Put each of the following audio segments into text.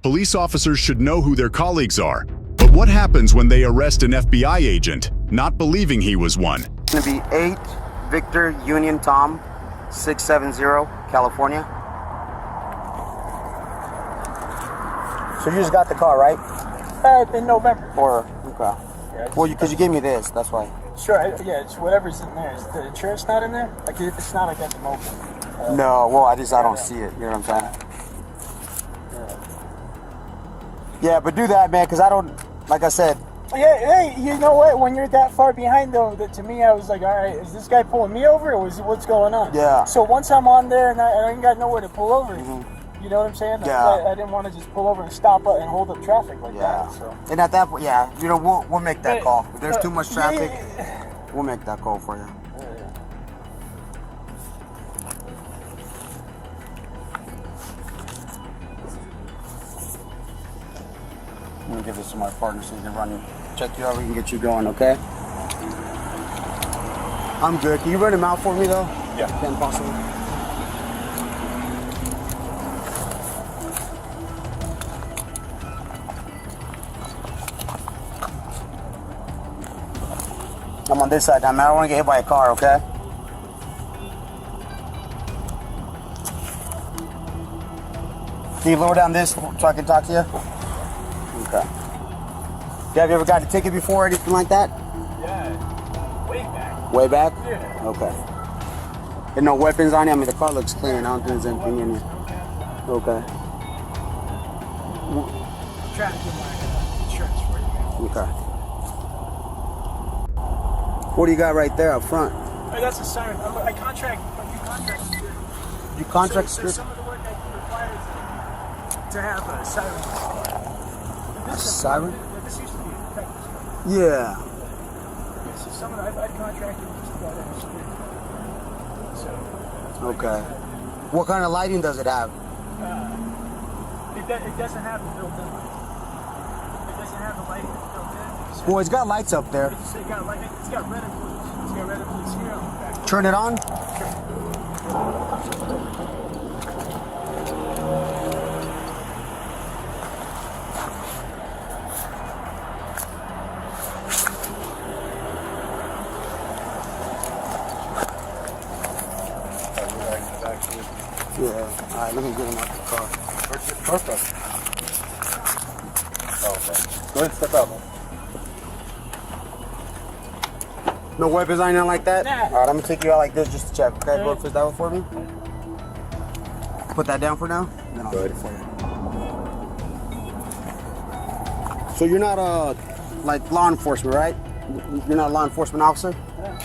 Police officers should know who their colleagues are. But what happens when they arrest an FBI agent, not believing he was one? It's gonna be 8 Victor Union Tom 670 California. So you just got the car, right? In November. Or okay. Yeah, Well, because you gave me this, that's why. Sure, yeah, it's whatever's in there. Is the insurance not in there? Like, it's not like at the moment. No, well, I don't see it. You know what I'm saying? Yeah, but do that, man, because I don't, like I said. Yeah, hey, you know what? When you're that far behind, though, that to me, I was like, all right, is this guy pulling me over, or what's going on? Yeah. So once I'm on there and I ain't got nowhere to pull over, you know what I'm saying? Yeah. I didn't want to just pull over and stop and hold up traffic like that. So. And at that point, yeah, you know, we'll make that call. If there's too much traffic, Yeah. we'll make that call for you. I'm gonna give this to my partner so he can run you. Check you out, we can get you going, okay? I'm good. Can you run him out for me though? Yeah. If possible. I'm on this side now, man. I don't want to get hit by a car, okay? Can you lower down this so I can talk to you? Okay. Have you ever got a ticket before or anything like that? Yeah, way back. Way back? Yeah. Okay. And no weapons on you? I mean, the car looks clean. I don't think there's anything in it. Okay. I'm trying to get my insurance for you. Okay. What do you got right there up front? Hey, that's a siren. I contract. You contract. You contract So script? some of the work I do requires to have a siren. A siren? This used to be a practice. Yeah. So some of the, I've contracted just about every street. So Okay. What kind of lighting does it have? it doesn't have the built-in light. It doesn't have the lighting that's built in. So Well, it's got lights up there. it's got light. It's got red and blues. It's got red and blues here on the back. Turn it on. Yeah. All right, let me get him out the car. Perfect. Oh, okay. Go ahead and step out, man. No weapons on anything like that? Nah. All right, I'm gonna take you out like this just to check. Okay, go fist that one for me. Put that down for now. And then I'll Go get ahead. it for you. So you're not like law enforcement, right? You're not a law enforcement officer? Yeah.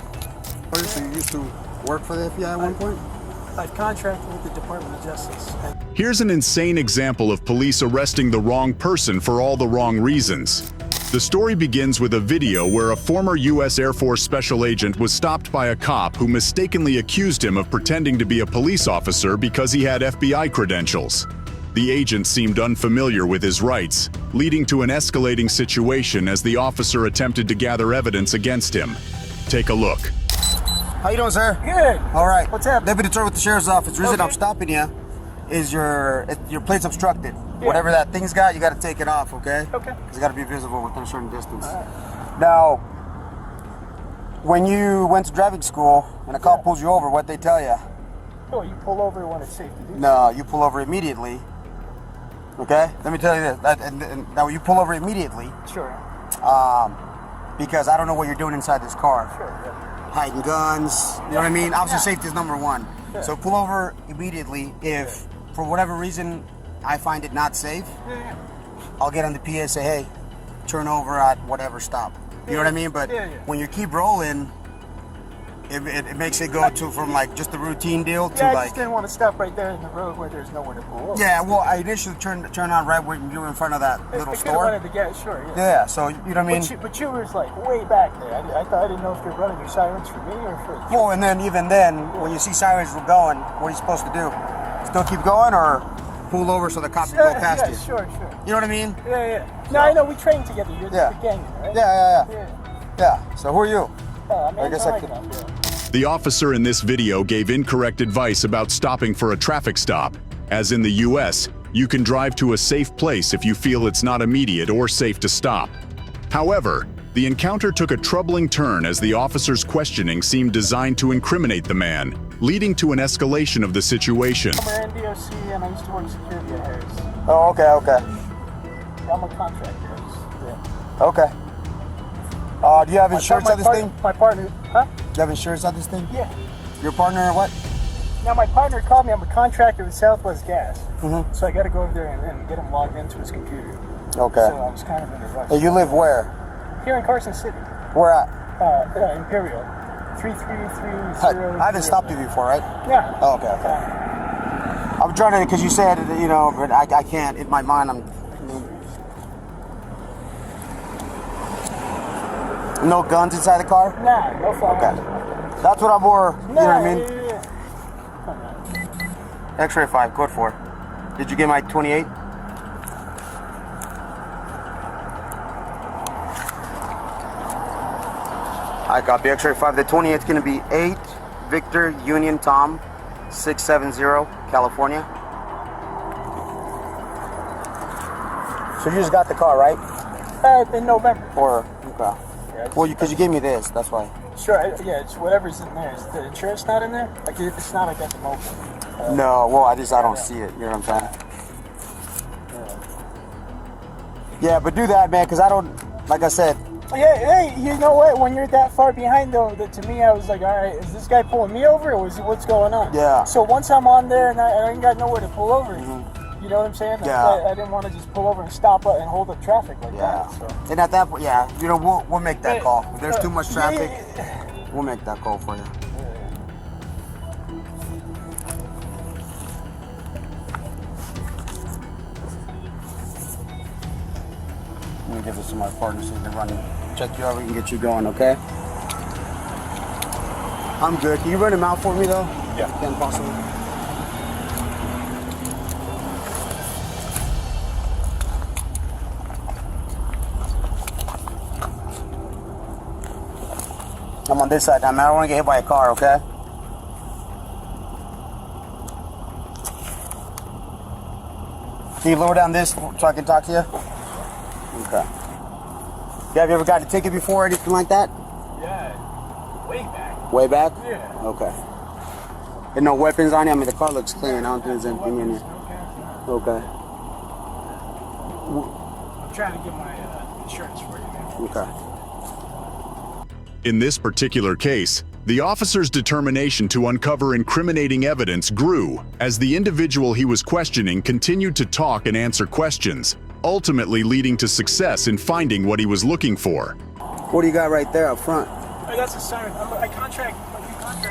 Oh, so you used to work for the FBI at one point? I've contracted with the Department of Justice. Here's an insane example of police arresting the wrong person for all the wrong reasons. The story begins with a video where a former U.S. Air Force special agent was stopped by a cop who mistakenly accused him of pretending to be a police officer because he had FBI credentials. The agent seemed unfamiliar with his rights, leading to an escalating situation as the officer attempted to gather evidence against him. Take a look. How you doing, sir? Good. All right. What's up? Deputy Turner with the Sheriff's Office. The reason Okay. I'm stopping you is your plate's obstructed. Whatever that thing's got, you got to take it off, okay? Okay. It's got to be visible within a certain distance. Now, when you went to driving school and a cop pulls you over, what they tell you? Oh, you pull over when it's safe to do. No, you pull over immediately. Okay? Let me tell you this. Now, you pull over immediately Sure. because I don't know what you're doing inside this car. Sure. Yeah. Hiding guns, you know what I mean? Officer safety is number one. Yeah. So pull over immediately. If, for whatever reason, I find it not safe, Yeah. I'll get on the PA and say, hey, turn over at whatever stop. You know what I mean? But Yeah. when you keep rolling, it makes it go to from like just a routine deal to Yeah, I like... just didn't want to stop right there in the road where there's nowhere to pull over. Yeah, well, I initially turned on right when you were in front of that little I could've store. wanted to get, sure, yeah. Yeah, so you know what I mean? But you was like way back there. I didn't know if you're running your sirens for me or for... Well, and then even then, when you see sirens going, what are you supposed to do? Still keep going or pull over so the cops can go past you? Sure. You know what I mean? Yeah. No, I know, we trained together. You're Yeah. the gang, right? Yeah. Yeah. Yeah, so who are you? I guess I could- The officer in this video gave incorrect advice about stopping for a traffic stop. As in the US, You can drive to a safe place if you feel it's not immediate or safe to stop. However, the encounter took a troubling turn as the officer's questioning seemed designed to incriminate the man, leading to an escalation of the situation. I'm an NDOC and I used to work security at Harris. Oh, okay, okay. I'm a contractor. Yeah. Okay. Do you have insurance on this thing? My partner, huh? Do you have insurance on this thing? Yeah. Your partner or what? Now my partner called me. I'm a contractor with Southwest Gas, Mm-hmm. so I got to go over there and get him logged into his computer. Okay. So I was kind of in a rush. Hey, you live where? Here in Carson City, Where at? Imperial, 33330. I haven't stopped you before, right? Yeah. Oh, okay, okay. I'm trying to, because you said, you know, but I can't, in my mind, no guns inside the car? Nah, no firearms. Okay. That's what I'm more, you know what I mean? Yeah. X-ray 5, code 4. Did you get my 28? I copy X-ray 5. The 28 is going to be 8 Victor Union Tom 670 California. So you just got the car, right? In November. Or okay. Yeah, Well, because you gave me this, that's why. Sure. Yeah, it's whatever's in there. Is the insurance not in there? Like if it's not, I got the mobile. No, well, I don't see it. You know what I'm saying? Yeah, but do that, man, because I don't. Like I said. Yeah, hey, you know what? When you're that far behind, though, that to me, I was like, all right, is this guy pulling me over, or what's going on? Yeah. So once I'm on there and I ain't got nowhere to pull over, you know what I'm saying? Yeah. I didn't want to just pull over and stop and hold up traffic like Yeah. that. So. And at that point, yeah, you know, we'll make that Hey, call. If there's too much traffic, yeah. we'll make that call for you. Let me give this to my partner so he can run, check you out, we can get you going, okay? I'm good. Can you run him out for me, though? Yeah. Can possible. I'm on this side now, man. I don't want to get hit by a car, okay? Can you lower down this so I can talk to you? Okay. Have you ever got a ticket before or anything like that? Yeah, way back. Way back? Yeah. Okay. And no weapons on you? I mean, the car looks clean. I don't think there's anything in here. Okay. I'm trying to get my insurance for you, man. Okay. In this particular case, the officer's determination to uncover incriminating evidence grew as the individual he was questioning continued to talk and answer questions, ultimately leading to success in finding what he was looking for. What do you got right there up front? Hey, that's a siren. I contract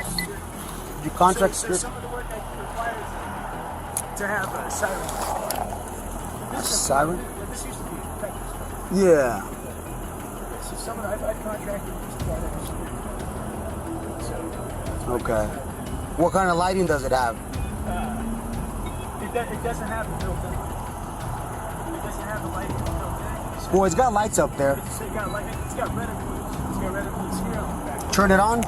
security. You contract so security? some of the work I require to have a siren. Siren? This used to be detective. Yeah. So some of the, I've contracted just about every security. So Okay. What kind of lighting does it have? it doesn't have the built-in. It doesn't have the lighting built in. So Well, it's got lights up there. it's got red and blues. It's got red and blues here on the back. Turn it on.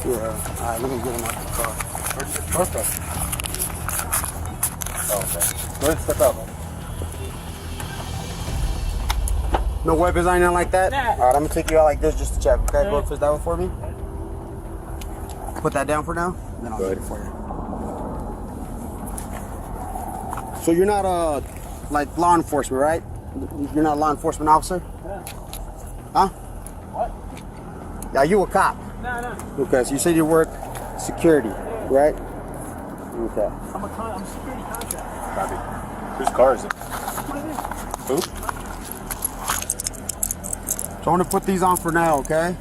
Yeah. All right, let me get him out the car. Where's the truck? Oh, okay. Go ahead and step out, man. No weapons on anything like that? Nah. All right, I'm gonna take you out like this just to check, okay? Go push that one for me. Put that down for now, and then I'll get it for you. So you're not like law enforcement, right? You're not a law enforcement officer? Yeah. Huh? What? Yeah, you a cop. No. Okay, so you said you work security, right? Okay. I'm a security contractor. Copy. Whose car is it? Who? So I'm gonna put these on for now, okay?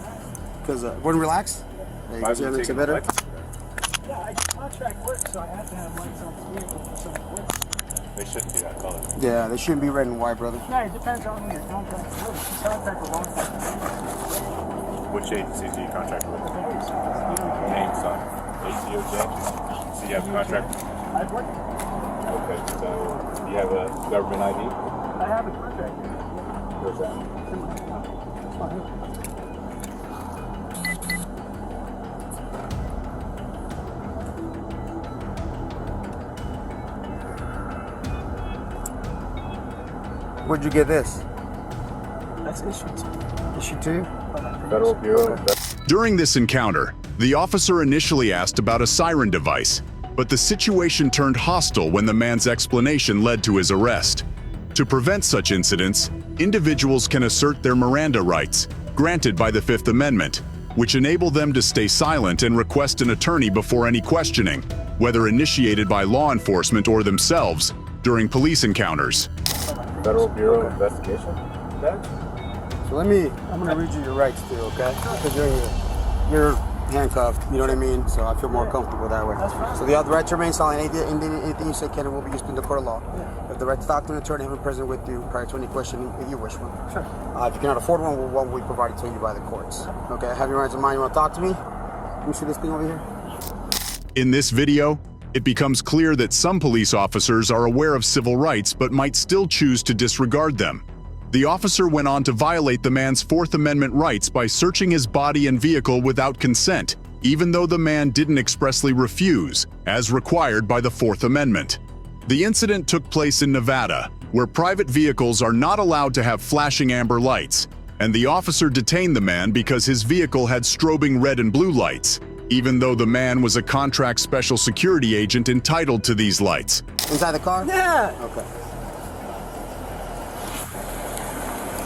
Because wouldn't relax. There you Might go, as well that makes take it better. license. Yeah, I contract work, so I have to have lights on the vehicle for some work. They shouldn't be that color. Yeah, they shouldn't be red and white, brother. No, it depends on who your contract is with. If you contract with law enforcement, Which agency do you contract with? it varies. Names on ATOJ? So you have a contract? I I've worked. Okay, so you have a government ID? I have a contract. Where's that? It's fine. Where'd you get this? That's issued. Issued to you? Federal Bureau of Investigation. During this encounter, the officer initially asked about a siren device, but the situation turned hostile when the man's explanation led to his arrest. To prevent such incidents, individuals can assert their Miranda rights, granted by the Fifth Amendment, which enable them to stay silent and request an attorney before any questioning, whether initiated by law enforcement or themselves, during police encounters. Federal Bureau of Investigation? Badge? So I'm gonna read you your rights too, okay? Because you're handcuffed, you know what I mean? So I feel more comfortable that way. That's fine. So the right to remain silent, anything you say can and will be used in the court of law. You have the right to talk to an attorney, have him present with you prior to any question if you wish one. Sure. If you cannot afford one will be provided to you by the courts. Okay, have your rights in mind, you wanna talk to me? Let me see this thing over here. In this video, it becomes clear that some police officers are aware of civil rights but might still choose to disregard them. The officer went on to violate the man's Fourth Amendment rights by searching his body and vehicle without consent, even though the man didn't expressly refuse, as required by the Fourth Amendment. The incident took place in Nevada, where private vehicles are not allowed to have flashing amber lights, and the officer detained the man because his vehicle had strobing red and blue lights, even though the man was a contract special security agent entitled to these lights. Inside the car? Yeah. Okay.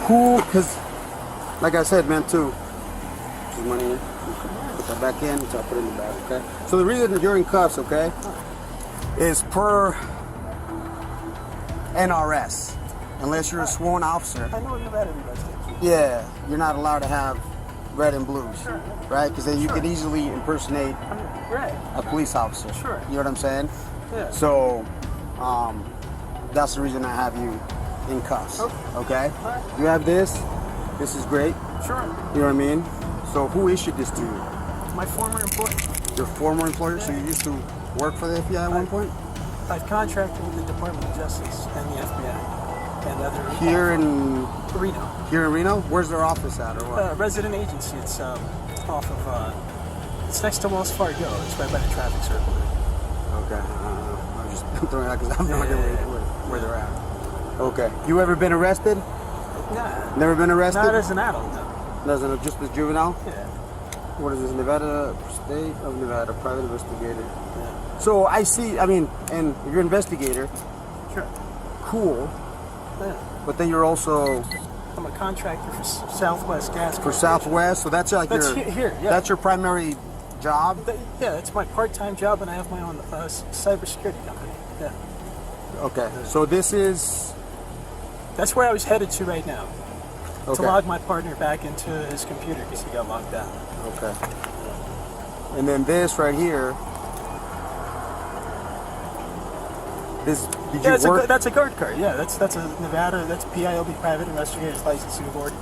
Cool, because, like I said, man, too, there's money in. Put that back in, which I'll put in the bag, okay? So the reason you're in cuffs, okay, is per NRS. Unless you're a sworn officer, I know Nevada investigation. yeah, you're not allowed to have red and blues, right? Because then you could easily impersonate Right. a police officer. Sure. You know what I'm saying? Yeah. So, that's the reason I have you in cuffs. Okay? You have this. This is great. Sure. You know what I mean? So who issued this to you? My former employer. Your former employer? So you used to work for the FBI at one point? I've contracted with the Department of Justice and the FBI and other Here in Reno. Where's their office at or what? Resident agency. It's off of. It's next to Wells Fargo. It's right by the traffic circle. Okay. I'm just throwing it out because I have no idea where they're at. Okay. You ever been arrested? Nah. Never been arrested? Not as an adult, no. Doesn't just as juvenile? Yeah. What is this? Nevada State of Nevada private investigator. Yeah. So I see. I mean, and you're an investigator. Sure. Cool. Yeah. But then you're also I'm a contractor for Southwest Gas. for Southwest. So that's like That's your here. Yeah. that's your primary job. Yeah, it's my part-time job, and I have my own cybersecurity company. Yeah. Okay. So this is That's where I was headed to right now. To okay. log my partner back into his computer because he got locked out. Okay. And then this right here. This did Yeah, you work? that's a guard card. Yeah, that's a Nevada. That's PILB Private Investigators Licensing Board.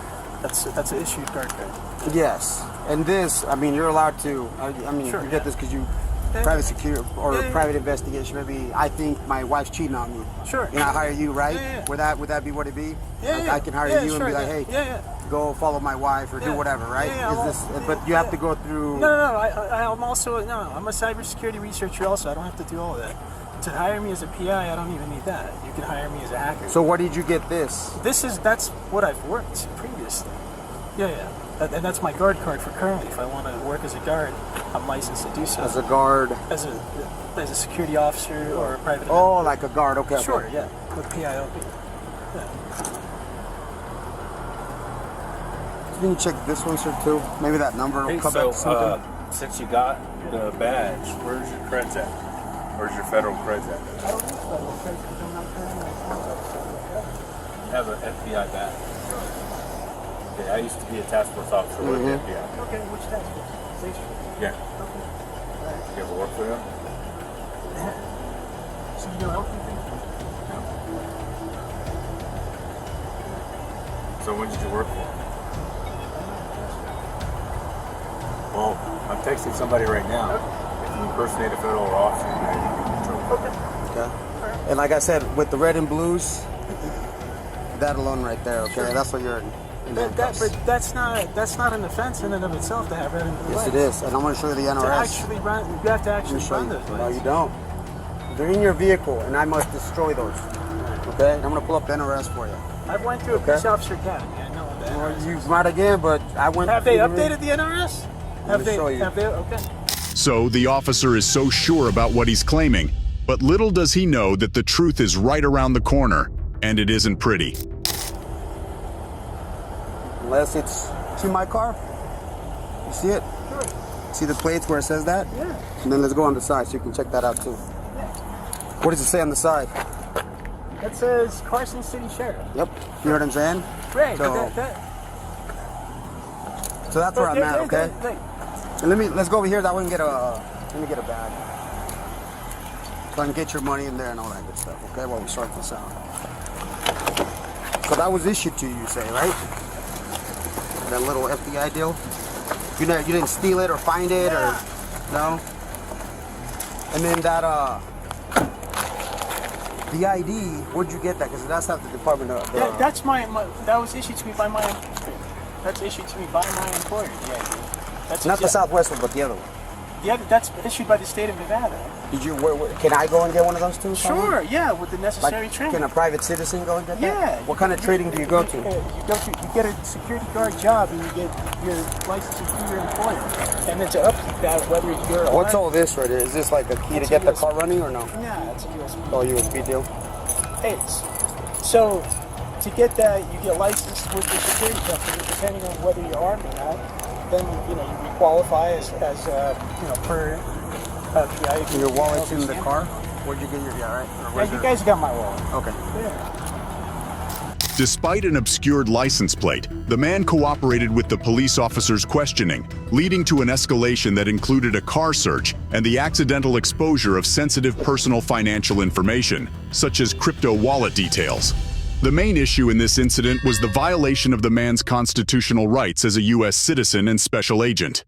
That's an issued guard card. Yes. And this, I mean, you're allowed to. I mean, Sure, you yeah. get this because you Yeah. private security or Yeah, yeah. private investigation. Maybe I think my wife's cheating on me. Sure. And I hire you, right? Yeah, yeah. Would that be what it be? Yeah, Like yeah. I can hire Yeah, you sure, and be like, yeah. hey, Yeah, yeah. go follow my wife or do Yeah. whatever, right? Yeah, yeah, Is this? But you have to go through. No. I'm also I'm a cybersecurity researcher. Also, I don't have to do all of that. To hire me as a PI, I don't even need that. You can hire me as a hacker. So where did you get this? That's what I've worked previously. Yeah. And that's my guard card for currently. If I want to work as a guard, I'm licensed to do so. As a guard. As a security officer or a private. Oh, like a guard. Okay. okay. Sure. Yeah. With PILB. Can you check this one, sir, too? Maybe that number will Hey, come so, back to something. since you got the badge, where's your creds at? Where's your federal creds at? You have an FBI badge. Okay, I used to be a task force officer with the FBI. Okay. Which task force? Station. Yeah. You ever work for them? So you know everything? So when did you work for them? Well, I'm texting somebody right now. If you impersonate a federal officer, you might be in trouble. Okay. Okay. And like I said, with the red and blues, that alone right there. Okay. That's what you're in handcuffs. But that's not an offense in and of itself to have red and blue Yes, it lights. is. And I'm going to show you the To NRS. actually run, you have to Let actually me show run you. those No, lights. you don't. They're in your vehicle, and I must destroy those. Okay. And I'm going to pull up the NRS for you. I went to a Okay. police officer academy. I know what that Well, is. you might again, but I went. Have they through updated the NRS? Let me show you. Have they? Okay. So the officer is so sure about what he's claiming, but little does he know that the truth is right around the corner, and it isn't pretty. Unless it's. See my car? You see it? Sure. See the plates where it says that? Yeah. And then let's go on the side so you can check that out too. What does it say on the side? That says Carson City Sheriff. Yep. You know what I'm saying? Right. So- but that, So that's where I'm at, okay? And let's go over here. That way we can let me get a bag. So I can get your money in there and all that good stuff, okay? While we sort this out. So that was issued to you, you say, right? That little FBI deal? You didn't steal it or find it or no? And then that the ID, where'd you get that? Because that's not the Department of that's that was issued to me by my employer. That's issued to me by my employer. The ID. That's not the Southwest one, but the other one. That's issued by the state of Nevada. Did you? Can I go and get one of those too? Sure. Yeah, with the necessary training. Can a private citizen go and get that? Yeah. What kind of training do you go to? You get a security guard job and you get your license through your employer. And then to upkeep that, whether you're What's all this right here? Is this like a key to get the car running or no? Yeah, it's a USB. Oh, USB deal? So to get that, you get licensed with the security company, depending on whether you're armed or not. Then you qualify as per PI. Your wallet's in the car? Where'd you get your, right? Yeah, you guys got my wallet. Okay. Yeah. Despite an obscured license plate, the man cooperated with the police officer's questioning, leading to an escalation that included a car search and the accidental exposure of sensitive personal financial information, such as crypto wallet details. The main issue in this incident was the violation of the man's constitutional rights as a U.S. citizen and special agent.